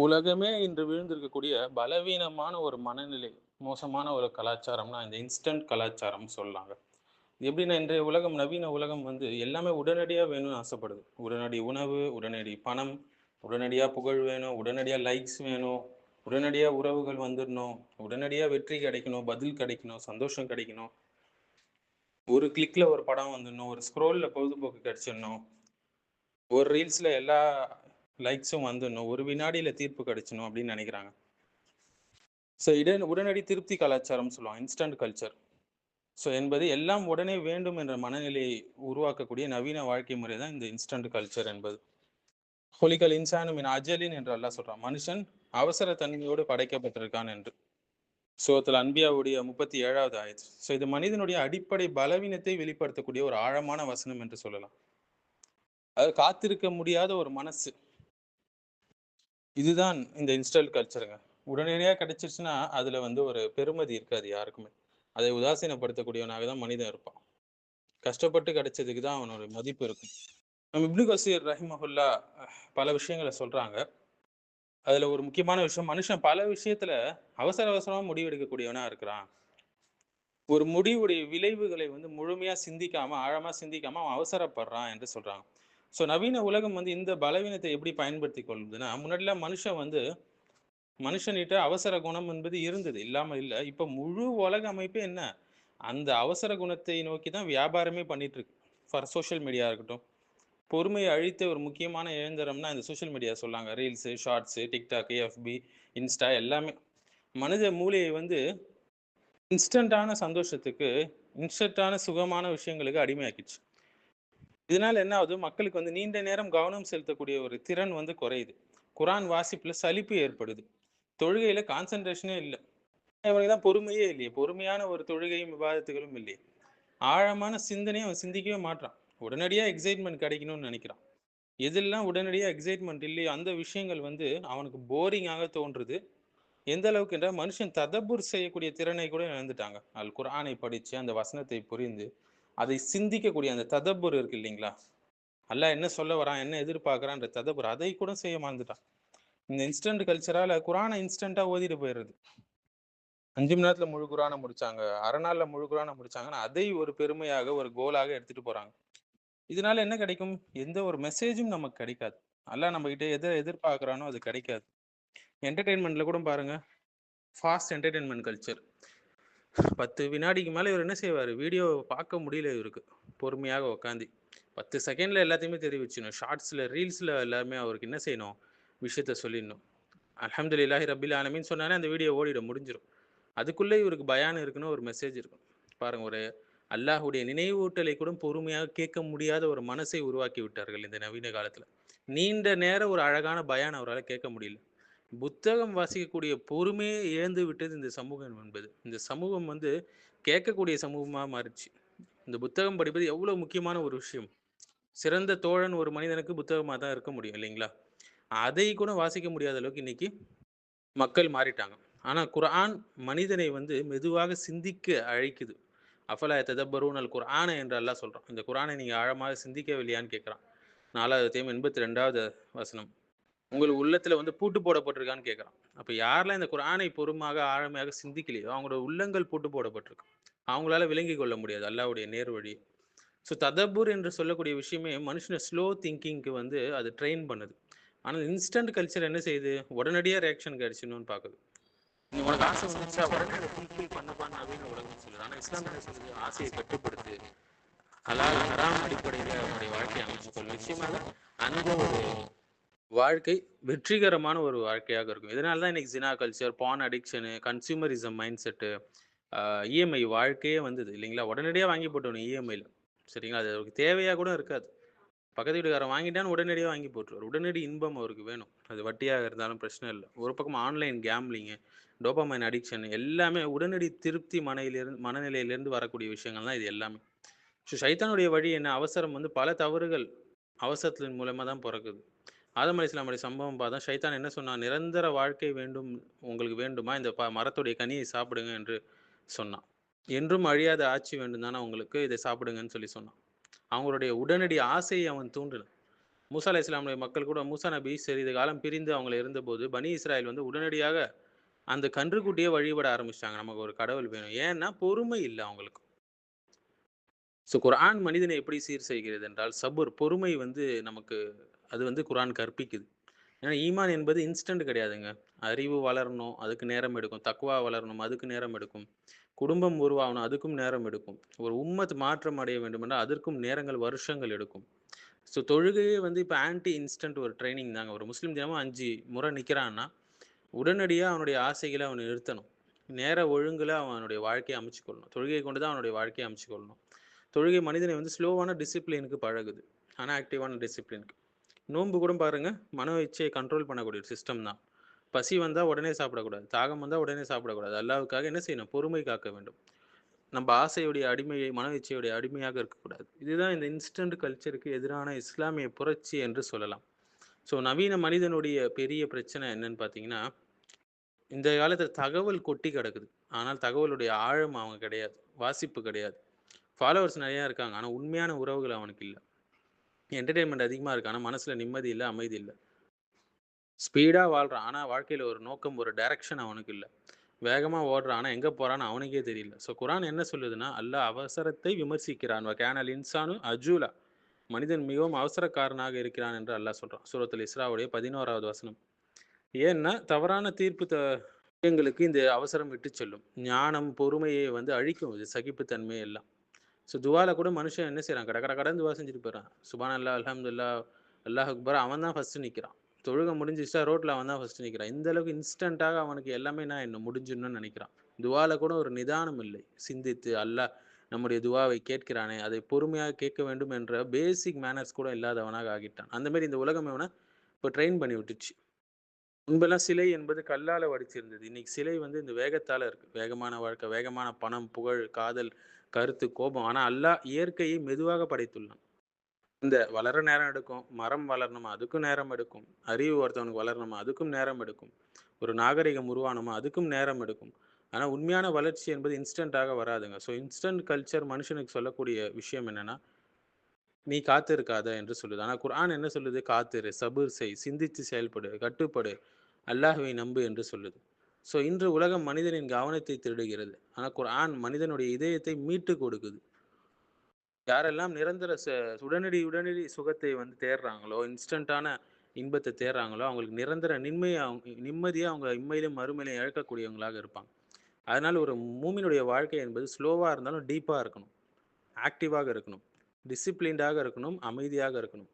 உலகமே இன்று விழுந்திருக்கக்கூடிய பலவீனமான ஒரு மனநிலை, மோசமான ஒரு கலாச்சாரம்னா, இந்த இன்ஸ்டன்ட் கலாச்சாரம் சொல்லலாங்க. எப்படின்னா, இன்றைய உலகம், நவீன உலகம் எல்லாமே உடனடியா வேணும்னு ஆசைப்படுது. உடனடி உணவு, உடனடி பணம், உடனடியா புகழ் வேணும், உடனடியா லைக்ஸ் வேணும், உடனடியா உறவுகள் வந்துடணும், உடனடியா வெற்றி கிடைக்கணும், பதில் கிடைக்கணும், சந்தோஷம் கிடைக்கணும். ஒரு கிளிக்ல ஒரு படம் வந்துடணும், ஒரு ஸ்க்ரோல்ல பொழுதுபோக்கு கிடைச்சிடணும், ஒரு ரீல்ஸ்ல எல்லா லைக்ஸும் வந்துடணும், ஒரு வினாடியில தீர்ப்பு கிடைச்சணும் அப்படின்னு நினைக்கிறாங்க. உடனடி திருப்தி கலாச்சாரம் சொல்லுவாங்க. Instant culture. என்பது எல்லாம் உடனே வேண்டும் என்ற மனநிலையை உருவாக்கக்கூடிய நவீன வாழ்க்கை முறை தான் இந்த இன்ஸ்டன்ட் கல்ச்சர் என்பது. "ஹொலிகல் இன்சானு மின் அஜலின்" என்று அல்லாஹ் சொல்றான். மனுஷன் அவசர தன்மையோடு படைக்கப்பட்டிருக்கான் என்று. சூரத்துல் அன்பியாவுடைய 37வது ஆயத். இது மனிதனுடைய அடிப்படை பலவீனத்தை வெளிப்படுத்தக்கூடிய ஒரு ஆழமான வசனம் என்று சொல்லலாம். அது காத்திருக்க முடியாத ஒரு மனசு. இதுதான் இந்த இன்ஸ்டன்ட் கல்ச்சருங்க. உடனடியா கிடைச்சிருச்சுன்னா, அதுல ஒரு பெருமதி இருக்காது யாருக்குமே. அதை உதாசீனப்படுத்தக்கூடியவனாக தான் மனிதன் இருப்பான். கஷ்டப்பட்டு கிடைச்சதுக்கு தான் அவனோட மதிப்பு இருக்கும். இப்னு கசீர் ரஹிமஹுல்லா பல விஷயங்கள சொல்றாங்க. அதுல ஒரு முக்கியமான விஷயம், மனுஷன் பல விஷயத்துல அவசர அவசரமா முடிவெடுக்கக்கூடியவனா இருக்கிறான். ஒரு முடிவுடைய விளைவுகளை முழுமையா சிந்திக்காம, ஆழமா சிந்திக்காம அவன் அவசரப்படுறான் என்று சொல்றாங்க. நவீன உலகம் இந்த பலவீனத்தை எப்படி பயன்படுத்திக் கொள்ளுதுன்னா, முன்னாடிலாம் மனுஷன்கிட்ட அவசர குணம் என்பது இருந்தது. இல்லாம இல்ல. இப்ப முழு உலக அமைப்பே என்ன? அந்த அவசர குணத்தை நோக்கி தான் வியாபாரமே பண்ணிட்டு இருக்கு. ஃபார் சோசியல் மீடியா இருக்கட்டும். பொறுமையை அழித்த ஒரு முக்கியமான இயந்திரம்னா இந்த சோசியல் மீடியா சொல்லாங்க. Reels, shorts, TikTok, FB, Insta எல்லாமே. மனித மூளையை இன்ஸ்டன்டான சந்தோஷத்துக்கு, இன்ஸ்டன்டான சுகமான விஷயங்களுக்கு அடிமையாக்கிடுச்சு. இதனால என்ன ஆகுது? மக்களுக்கு நீண்ட நேரம் கவனம் செலுத்தக்கூடிய ஒரு திறன் குறையுது. குரான் வாசிப்புல சலிப்பு ஏற்படுது. தொழுகையில கான்சன்ட்ரேஷனே இல்ல. இவனுக்கு தான் பொறுமையே இல்லையே. பொறுமையான ஒரு தொழுகையும், விவாதத்துகளும் இல்லையே. ஆழமான சிந்தனையும் அவன் சிந்திக்கவே மாட்றான். உடனடியா எக்ஸைட்மென்ட் கிடைக்கணும்னு நினைக்கிறான். எதெல்லாம் உடனடியா எக்ஸைட்மென்ட் இல்லையோ, அந்த விஷயங்கள் அவனுக்கு போரிங்காக தோன்றுது. எந்த அளவுக்கு என்றால், மனுஷன் ததப்புர் செய்யக்கூடிய திறனை கூட இழந்துட்டாங்க. அல் குர்ஆனை படிச்சு, அந்த வசனத்தை புரிந்து, அதை சிந்திக்கக்கூடிய அந்த ததப்புர் இருக்கு இல்லைங்களா? அல்லாஹ் என்ன சொல்ல வரான், என்ன எதிர்பார்க்கிறான்ற ததப்புர், அதை கூட செய்ய மறந்துட்டான். இந்த இன்ஸ்டன்ட் கல்ச்சரால குர்ஆனை இன்ஸ்டன்ட்டா ஓதிட்டு போயிடுறது. 5 மணி நேரத்துல முழு குர்ஆன முடிச்சாங்க. அரை நாள்ல முழு குர்ஆன முடிச்சாங்கன்னா, அதை ஒரு பெருமையாக, ஒரு கோலாக எடுத்துட்டு போறாங்க. இதனால என்ன கிடைக்கும்? எந்த ஒரு மெசேஜும் நமக்கு கிடைக்காது. அல்லாஹ் நம்மகிட்ட எத எதிர்பார்க்கிறானோ அது கிடைக்காது. என்டர்டெயின்மென்ட்ல கூட பாருங்க. Fast entertainment culture. 10 வினாடிக்கு மேல இவரு என்ன செய்வாரு? வீடியோ பார்க்க முடியல இவருக்கு. பொறுமையாக உட்காந்து. 10 செகண்ட்ல எல்லாத்தையுமே தெரிவிச்சுடணும். ஷார்ட்ஸ்ல, ரீல்ஸ்ல எல்லாமே அவருக்கு என்ன செய்யணும்? விஷயத்த சொல்லிடணும். அல்ஹம்துலில்லாஹி ரப்பில் ஆலமீன் சொன்னாலே அந்த வீடியோ ஓடிடும், முடிஞ்சிரும். அதுக்குள்ள இவருக்கு பயான் இருக்குன்னு ஒரு மெசேஜ் இருக்கும். பாருங்க, ஒரு அல்லாஹ்வுடைய நினைவூட்டலை கூட பொறுமையாக கேட்க முடியாத ஒரு மனசை உருவாக்கி விட்டார்கள் இந்த நவீன காலத்துல. நீண்ட நேரம் ஒரு அழகான பயான் அவரால கேட்க முடியல. புத்தகம் வாசிக்கக்கூடிய பொறுமையே இழந்து விட்டது இந்த சமூகம் என்பது. இந்த சமூகம் கேட்கக்கூடிய சமூகமா மாறிடுச்சு. இந்த புத்தகம் படிப்பது எவ்வளவு முக்கியமான ஒரு விஷயம். சிறந்த தோழன் ஒரு மனிதனுக்கு புத்தகமா தான் இருக்க முடியும் இல்லைங்களா? அதை கூட வாசிக்க முடியாத அளவுக்கு இன்னைக்கு மக்கள் மாறிட்டாங்க. ஆனா குர்ஆன் மனிதனை மெதுவாக சிந்திக்க அழைக்குது. "அஃபலா யததப்பரூனல் குர்ஆன" என்று அல்லாஹ் சொல்றான். இந்த குர்ஆனை நீங்க ஆழமாக சிந்திக்கவில்லையான்னு கேட்கிறான். 4வது அத்தியாயம் 82வது வசனம். உங்கள் உள்ளத்துல பூட்டு போடப்பட்டிருக்கான்னு கேட்கிறான். அப்ப யாரெல்லாம் இந்த குர்ஆனை பொறுமையாக, ஆழமையாக சிந்திக்கலையோ, அவங்களோட உள்ளங்கள் பூட்டு போடப்பட்டிருக்கு. அவங்களால விளங்கிக் கொள்ள முடியாது அல்லாஹ்வுடைய நேர்வழி. ததப்புர் என்று சொல்லக்கூடிய விஷயமே மனுஷன ஸ்லோ திங்கிங்க்கு அது ட்ரெயின் பண்ணுது. ஆனா இன்ஸ்டன்ட் கல்ச்சர் என்ன செய்யுது? உடனடியா ரியாக்ஷன் கிடைச்சிடணும்னு பாக்குது. நீ உனக்கு ஆசை வந்துச்சா உடனே அதை ஃபுல்ஃபில் பண்ணுப்பான்னு நவீன உலகம் சொல்லுது. ஆனா இஸ்லாம் என்ன சொல்லுது? ஆசையை கட்டுப்படுத்து. ஹலால், ஹராம் அடிப்படையில அவனுடைய வாழ்க்கையை அமைச்சுக்கொள். நிச்சயமாக அந்த ஒரு வாழ்க்கை வெற்றிகரமான ஒரு வாழ்க்கையாக இருக்கும். இதனால தான் இன்னைக்கு ஜினா culture, born addiction, consumerism mind set, EMI வாழ்க்கையே வந்தது இல்லைங்களா? உடனடியா வாங்கி போட்டுறணும் இஎம்ஐல. சரிங்களா? அது அவருக்கு தேவையா கூட இருக்காது. பக்கத்து வீட்டுக்காரன் வாங்கிட்டான்னு உடனடியா வாங்கி போட்டுருவாரு. உடனடி இன்பம் அவருக்கு வேணும். அது வட்டியாக இருந்தாலும் பிரச்சனை இல்ல. ஒரு பக்கம் ஆன்லைன் கேம்பிளிங்கு, டோபமைன் அடிக்ஷன் எல்லாமே உடனடி திருப்தி மனநிலையிலிருந்து வரக்கூடிய விஷயங்கள் தான் இது எல்லாமே. சைத்தானுடைய வழி என்ன? அவசரம் பல தவறுகள் அவசரத்தின் மூலமா தான் பொறக்குது. ஆதம் அலைஹிஸ்ஸலாமுடைய சம்பவம் பார்த்தா, ஷைத்தான் என்ன சொன்னான்? "நிரந்தர வாழ்க்கை வேண்டும், உங்களுக்கு வேண்டுமா? இந்த மரத்துடைய கனியை சாப்பிடுங்க" என்று சொன்னான். "என்றும் அழியாத ஆட்சி வேண்டும் தானே உங்களுக்கு, இதை சாப்பிடுங்கன்னு" சொல்லி சொன்னான். அவங்களுடைய உடனடி ஆசையை அவன் தூண்டினான். மூசா அலைஹிஸ்ஸலாமுடைய மக்கள் கூட மூசா நபி சிறிது காலம் பிரிந்து அவங்கள இருந்தபோது, பனி இஸ்ராயேல் வந்து உடனடியாக அந்த கன்றுக்குட்டிய வழிபட ஆரம்பிச்சுட்டாங்க. நமக்கு ஒரு கடவுள் வேணும். ஏன்னா, பொறுமை இல்ல அவங்களுக்கு. குர்ஆன் மனிதனை எப்படி சீர் செய்கிறது என்றால், சபுர் பொறுமை வந்து நமக்கு அது வந்து குர்ஆன் கற்பிக்குது. ஏன்னா, ஈமான் என்பது இன்ஸ்டன்ட் கிடையாதுங்க. அறிவு வளரணும், அதுக்கு நேரம் எடுக்கும். தக்வா வளரணும், அதுக்கு நேரம் எடுக்கும். குடும்பம் உருவாகணும், அதுக்கும் நேரம் எடுக்கும். ஒரு உம்மத் மாற்றம் அடைய வேண்டுமென்றால், அதற்கும் நேரங்கள், வருஷங்கள் எடுக்கும். தொழுகையே வந்து இப்ப ஆன்டி இன்ஸ்டன்ட் ஒரு ட்ரெய்னிங் தாங்க. ஒரு முஸ்லீம் தினமும் 5 முறை நிக்கிறான்னா, உடனடியா அவனுடைய ஆசைகள அவன் நிறுத்தணும். நேர ஒழுங்குல அவனுடைய வாழ்க்கைய அமைச்சுக் கொள்ளணும். தொழுகைய கொண்டு தான் அவனுடைய வாழ்க்கைய அமைச்சுக் கொள்ளணும். தொழுகை மனிதனை வந்து ஸ்லோவான டிசிப்ளினுக்கு பழகுது. அன்ஆக்டிவான டிசிப்ளினுக்கு. நோன்பு கூட பாருங்க, மனோ இச்சைய கண்ட்ரோல் பண்ணக்கூடிய ஒரு சிஸ்டம் தான். பசி வந்தா உடனே சாப்பிடக்கூடாது. தாகம் வந்தா உடனே சாப்பிடக்கூடாது. அல்லாஹ்வுக்காக என்ன செய்யணும்? பொறுமை காக்க வேண்டும். நம்ப ஆசையுடைய அடிமையை, மன இச்சையுடைய அடிமையாக இருக்கக்கூடாது. இதுதான் இந்த இன்ஸ்டன்ட் கல்ச்சருக்கு எதிரான இஸ்லாமிய புரட்சி என்று சொல்லலாம். நவீன மனிதனுடைய பெரிய பிரச்சனை என்னன்னு பார்த்தீங்கன்னா, இந்த காலத்துல தகவல் கொட்டி கிடக்குது. ஆனால் தகவலுடைய ஆழம் அவங்க கிடையாது. வாசிப்பு கிடையாது. ஃபாலோவர்ஸ் நெறையா இருக்காங்க. ஆனா உண்மையான உறவுகள் அவனுக்கு இல்ல. என்டர்டெயின்மென்ட் அதிகமா இருக்கு. ஆனா மனசுல நிம்மதி இல்ல, அமைதி இல்ல. ஸ்பீடா வாழ்றான். ஆனா வாழ்க்கையில ஒரு நோக்கம், ஒரு டைரக்ஷன் அவனுக்கு இல்ல. வேகமா ஓடுறான். ஆனா எங்க போறான்னு அவனுக்கே தெரியல. குர்ஆன் என்ன சொல்லுதுன்னா, அல்லாஹ் அவசரத்தை விமர்சிக்கிறான். வகானல் இன்சானு அஜூலா. மனிதன் மிகவும் அவசரக்காரனாக இருக்கிறான் என்று அல்லாஹ் சொல்றான். சூரத்துல் இஸ்ராவுடைய 11வது வசனம். ஏன்னா, தவறான தீர்ப்பு விஷயங்களுக்கு இந்த அவசரம் விட்டுச் செல்லும். ஞானம், பொறுமையை வந்து அழிக்கும் இது சகிப்புத்தன்மை எல்லாம். துவால கூட மனுஷன் என்ன செய்றான்? கட கட கடன்னு துவா செஞ்சுட்டு போயிறான். சுப்ஹானல்லாஹ், அல்ஹம்துலில்லாஹ், அல்லாஹ் அக்பர் அவன் தான் ஃபர்ஸ்ட் நிக்கிறான். தொழுகை முடிஞ்சிருச்சா ரோட்ல அவன் தான் ஃபர்ஸ்ட் நிக்கிறான். இந்த அளவுக்கு இன்ஸ்டன்ட்டாக அவனுக்கு எல்லாமே நான் என்ன முடிஞ்சிடணும்னு நெனைக்கிறான். துவால கூட ஒரு நிதானம் இல்லை. சிந்தித்து அல்லாஹ் நம்முடைய துவாவை கேட்கிறானே, அதை பொறுமையாக கேட்க வேண்டும் என்ற பேசிக் மேனர்ஸ் கூட இல்லாதவனாக ஆகிட்டான். அந்த மாரி இந்த உலகம் இவன இப்ப ட்ரெயின் பண்ணி விட்டுருச்சு. முன்பெல்லாம் சிலை என்பது கல்லால வடிச்சிருந்தது. இன்னைக்கு சிலை வந்து இந்த வேகத்தால இருக்கு. வேகமான வாழ்க்கை, வேகமான பணம், புகழ், காதல், கருத்து, கோபம். ஆனா அல்லாஹ் இயற்கையை மெதுவாக படைத்துள்ளான். இந்த வளர நேரம் எடுக்கும். மரம் வளரணுமா, அதுக்கும் நேரம் எடுக்கும். அறிவு ஒருத்தவனுக்கு வளரணுமா, அதுக்கும் நேரம் எடுக்கும். ஒரு நாகரிகம் உருவாகணுமா, அதுக்கும் நேரம் எடுக்கும். ஆனா உண்மையான வளர்ச்சி என்பது இன்ஸ்டன்ட்டாக வராதுங்க. இன்ஸ்டன்ட் கல்ச்சர் மனுஷனுக்கு சொல்லக்கூடிய விஷயம் என்னன்னா, "நீ காத்திருக்காத" என்று சொல்லுது. ஆனா குர்ஆன் என்ன சொல்லுது? "காத்திரு, சபுர் செய், சிந்தித்து செயல்படு, கட்டுப்படு, அல்லாஹ்வை நம்பு" என்று சொல்லுது. இன்று உலகம் மனிதனின் கவனத்தை திருடுகிறது. ஆனா குர்ஆன் மனிதனுடைய இதயத்தை மீட்டுக் கொடுக்குது. யாரெல்லாம் நிரந்தர உடனடி உடனடி சுகத்தை வந்து தேடுறாங்களோ, இன்ஸ்டன்ட்டான இன்பத்த தேடுறாங்களோ, அவங்களுக்கு நிரந்தர நிம்மதிய அவங்க இம்மையிலும், மறுமையிலும் இழக்கக்கூடியவங்களாக இருப்பாங்க. அதனால ஒரு மூமினுடைய வாழ்க்கை என்பது ஸ்லோவா இருந்தாலும் டீப்பா இருக்கணும். ஆக்டிவாக இருக்கணும். டிசிப்ளின்டாக இருக்கணும். அமைதியாக இருக்கணும்.